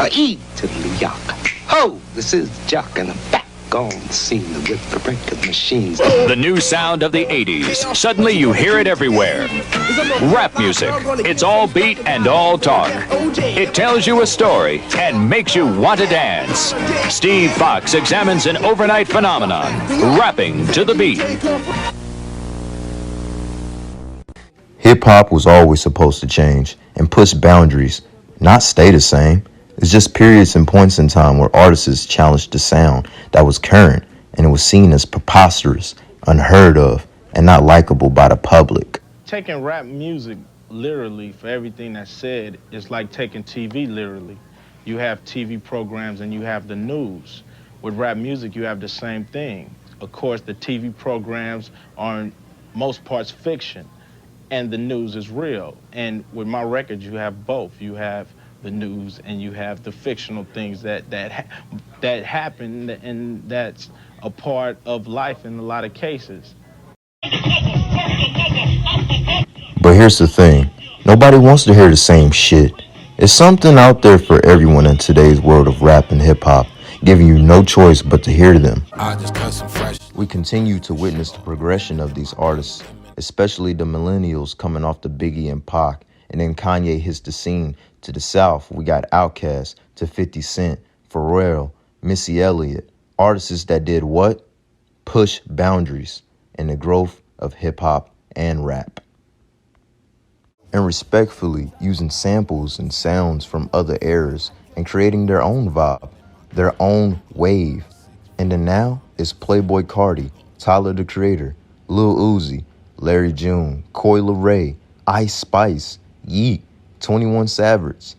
E to the York. Ho, this is Jock and I'm back on the scene with the break of machines. The new sound of the 80s. Suddenly you hear it everywhere. Rap music. It's all beat and all talk. It tells you a story and makes you want to dance. Steve Fox examines an overnight phenomenon, rapping to the beat. Hip-hop was always supposed to change and push boundaries, not stay the same. It's just periods and points in time where artists challenged the sound that was current, and it was seen as preposterous, unheard of, and not likable by the public. Taking rap music literally for everything that's said is like taking TV literally. You have TV programs and you have the news. With rap music, you have the same thing. Of course, the TV programs are in most parts fiction, and the news is real. And with my records, you have both. You have the news and you have the fictional things that happen, and that's a part of life in a lot of cases. But here's the thing, nobody wants to hear the same shit. There's something out there for everyone in today's world of rap and hip-hop, giving you no choice but to hear them. We continue to witness the progression of these artists, especially the millennials coming off the Biggie and Pac, and then Kanye hits the scene. To the south, we got Outkast, to 50 Cent, Pharrell, Missy Elliott, artists that did what? Push boundaries in the growth of hip-hop and rap. And respectfully using samples and sounds from other eras and creating their own vibe, their own wave. And then now it's Playboi Carti, Tyler the Creator, Lil Uzi, Larry June, Coi Leray, Ice Spice, Yeet, 21 Savage,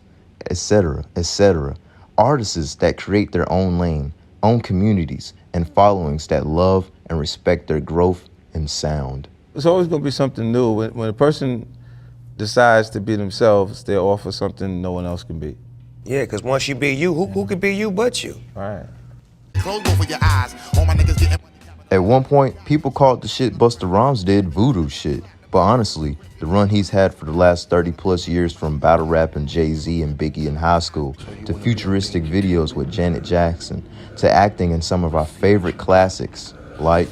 etc., etc. Artists that create their own lane, own communities, and followings that love and respect their growth and sound. It's always going to be something new. When a person decides to be themselves, they offer something no one else can be. Yeah, because once you be you, who could be you but you? Right. At one point, people called the shit Busta Rhymes did voodoo shit. But honestly, the run he's had for the last 30 plus years, from battle rap and Jay-Z and Biggie in high school, to futuristic videos with Janet Jackson, to acting in some of our favorite classics, like...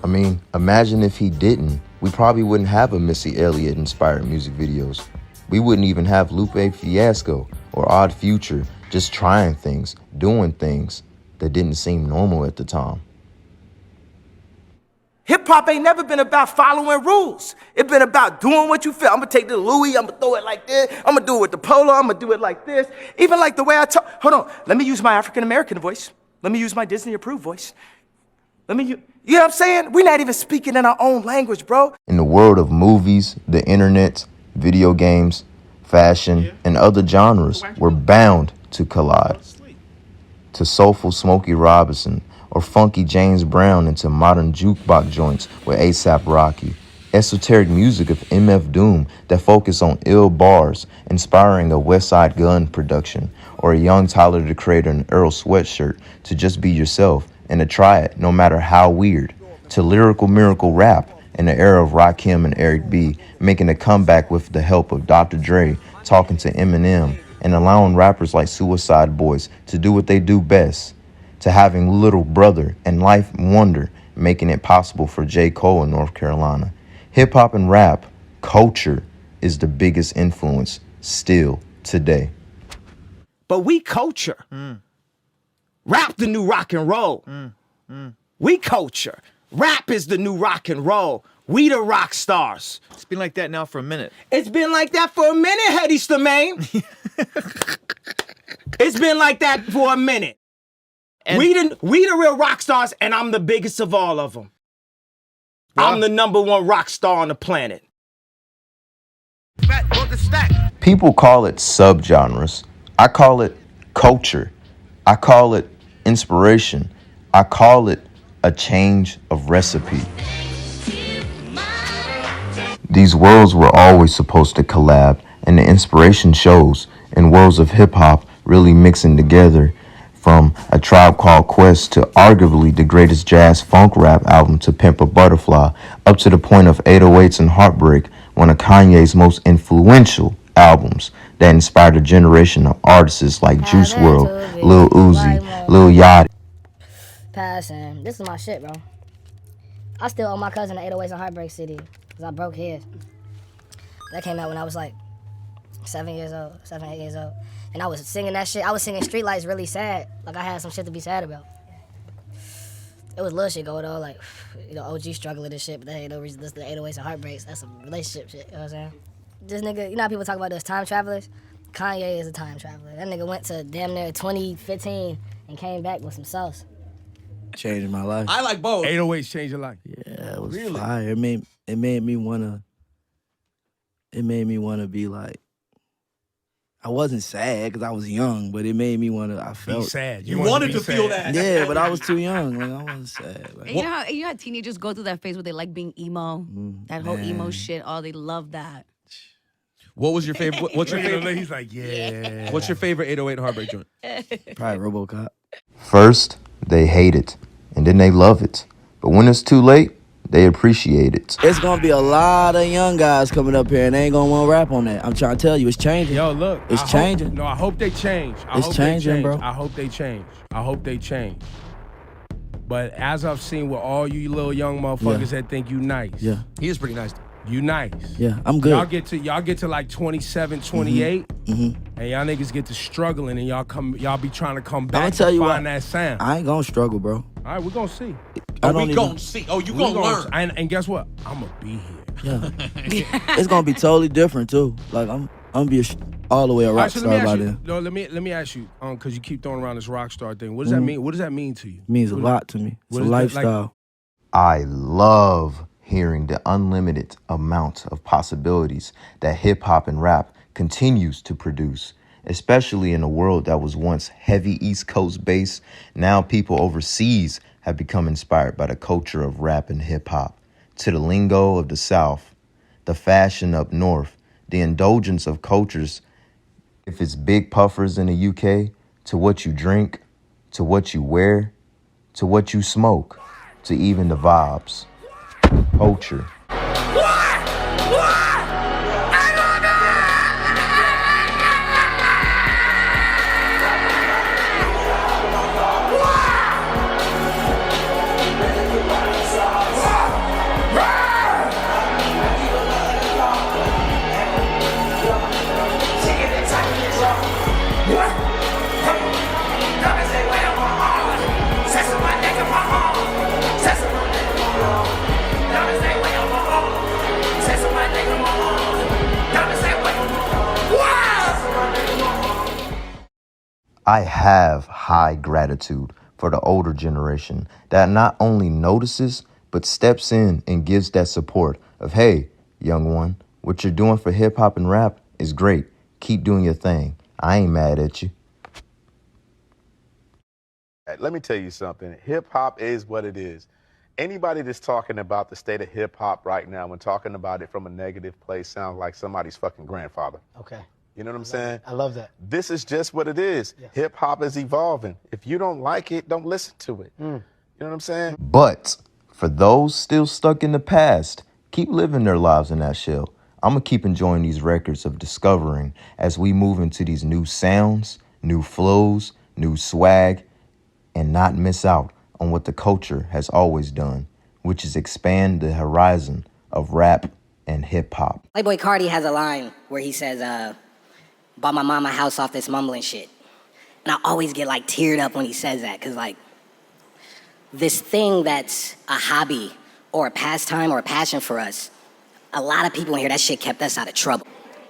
I mean, imagine if he didn't. We probably wouldn't have a Missy Elliott-inspired music videos. We wouldn't even have Lupe Fiasco or Odd Future just trying things, doing things that didn't seem normal at the time. Hip-hop ain't never been about following rules. It's been about doing what you feel. I'm gonna take the Louis, I'm gonna throw it like this, I'm gonna do it with the polo, I'm gonna do it like this. Even like the way I talk. Hold on, let me use my African-American voice. Let me use my Disney-approved voice. You know what I'm saying? We're not even speaking in our own language, bro. In the world of movies, the internet, video games, fashion, and other genres, we're bound to collide. To soulful Smokey Robinson, or funky James Brown, into modern jukebox joints with A$AP Rocky. Esoteric music of MF Doom that focus on ill bars, inspiring a West Side Gun production, or a young Tyler the Creator and Earl Sweatshirt to just be yourself and to try it no matter how weird. To lyrical miracle rap in the era of Rakim and Eric B, making a comeback with the help of Dr. Dre, talking to Eminem, and allowing rappers like Suicide Boys to do what they do best. To having Little Brother and Life Wonder making it possible for J. Cole in North Carolina. Hip-hop and rap culture is the biggest influence still today. But we culture. Rap the new rock and roll. We culture. Rap is the new rock and roll. We the rock stars. It's been like that now for a minute. It's been like that for a minute, Hedy Slimane. It's been like that for a minute. And we the real rock stars, and I'm the biggest of all of them. Wow. I'm the #1 rock star on the planet. People call it subgenres. I call it culture. I call it inspiration. I call it a change of recipe. These worlds were always supposed to collab, and the inspiration shows in worlds of hip-hop really mixing together, from A Tribe Called Quest to arguably the greatest jazz funk rap album to Pimp a Butterfly, up to the point of 808s and Heartbreak, one of Kanye's most influential albums that inspired a generation of artists like Juice WRLD, Lil Uzi, Lil Yachty. Passing. This is my shit, bro. I still owe my cousin the 808s in Heartbreak City because I broke his. That came out when I was like 7, 8 years old. And I was singing that shit. I was singing Streetlights really sad. Like I had some shit to be sad about. It was little shit going on, like, you know, OG struggling and shit, but that ain't no reason to listen to 808s and Heartbreaks. That's some relationship shit, you know what I'm saying? This nigga, you know how people talk about those time travelers? Kanye is a time traveler. That nigga went to damn near 2015 and came back with some sauce. Changed my life. I like both. 808s changed your life. Yeah, it was Really? fire. It made me wanna be like, I wasn't sad because I was young, but it made me I felt Be sad. You wanted to feel that. Yeah, but I was too young. Like I wasn't sad. Like, And you know how teenagers go through that phase where they like being emo? That whole emo shit. Oh, they love that. What was your favorite? What's your favorite? He's like, yeah. What's your favorite 808 Heartbreak joint? probably RoboCop. First, they hate it, and then they love it. But when it's too late, they appreciate it. It's gonna be a lot of young guys coming up here and they ain't gonna want to rap on that. I'm trying to tell you, it's changing. Yo, look. It's changing. I hope they change. It's changing, bro. I hope they change. But as I've seen with all you little young motherfuckers that think you nice. Yeah. He is pretty nice. You nice. Yeah, I'm good. Y'all get to like 27, 28, and y'all niggas get to struggling and y'all be trying to come back tell and you find what, that sound. I ain't gonna struggle, bro. All right, we're gonna see. We gonna see. Oh, you gonna learn. And guess what? I'm gonna be here. Yeah. It's gonna be totally different too. Like I'm gonna be all the way a rock star by then. No, let me ask you, because you keep throwing around this rock star thing. What does that mean? What does that mean to you? It means a lot to me. It's a lifestyle. I love hearing the unlimited amount of possibilities that hip hop and rap continues to produce, especially in a world that was once heavy East Coast based. Now people overseas have become inspired by the culture of rap and hip hop, to the lingo of the South, the fashion up north, the indulgence of cultures. If it's big puffers in the UK, to what you drink, to what you wear, to what you smoke, to even the vibes. Culture. I have high gratitude for the older generation that not only notices, but steps in and gives that support of, hey, young one, what you're doing for hip hop and rap is great. Keep doing your thing. I ain't mad at you. Let me tell you something. Hip hop is what it is. Anybody that's talking about the state of hip hop right now, when talking about it from a negative place, sounds like somebody's fucking grandfather. Okay. You know what I'm saying? I love that. This is just what it is. Yes. Hip hop is evolving. If you don't like it, don't listen to it. You know what I'm saying? But for those still stuck in the past, keep living their lives in that shell. I'm going to keep enjoying these records of discovering as we move into these new sounds, new flows, new swag, and not miss out on what the culture has always done, which is expand the horizon of rap and hip hop. Playboy Cardi has a line where he says, bought my mama house off this mumbling shit. And I always get like teared up when he says that, because like this thing that's a hobby or a pastime or a passion for us, a lot of people in here, that shit kept us out of trouble.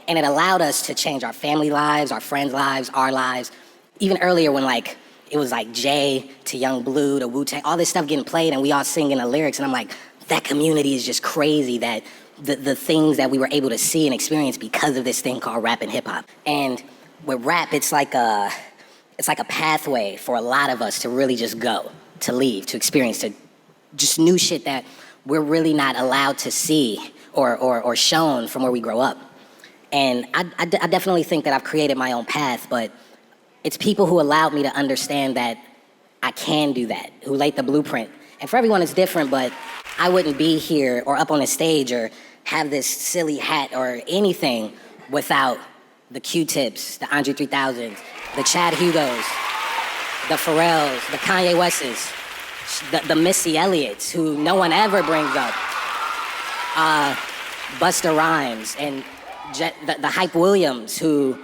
And it allowed us to change our family lives, our friends' lives, our lives. Even earlier when like, it was like Jay to Young Blue to Wu-Tang, all this stuff getting played and we all singing the lyrics. And I'm like, that community is just crazy, that the things that we were able to see and experience because of this thing called rap and hip hop. And with rap, it's like a pathway for a lot of us to really just go, to leave, to experience, to just new shit that we're really not allowed to see or shown from where we grow up. And I definitely think that I've created my own path, but it's people who allowed me to understand that I can do that, who laid the blueprint. And for everyone it's different, but I wouldn't be here or up on a stage or have this silly hat or anything without the Q-Tips, the Andre 3000s, the Chad Hugos, the Pharrells, the Kanye Wests, the Missy Elliott's, who no one ever brings up, Busta Rhymes, and the Hype Williams, who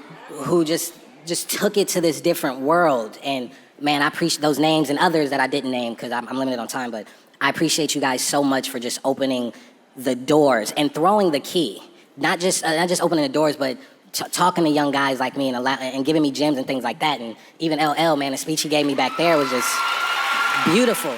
just took it to this different world. And man, I appreciate those names and others that I didn't name because I'm limited on time, but I appreciate you guys so much for just opening the doors and throwing the key. Not just opening the doors, but talking to young guys like me and giving me gems and things like that. And even LL, man, the speech he gave me back there was just beautiful.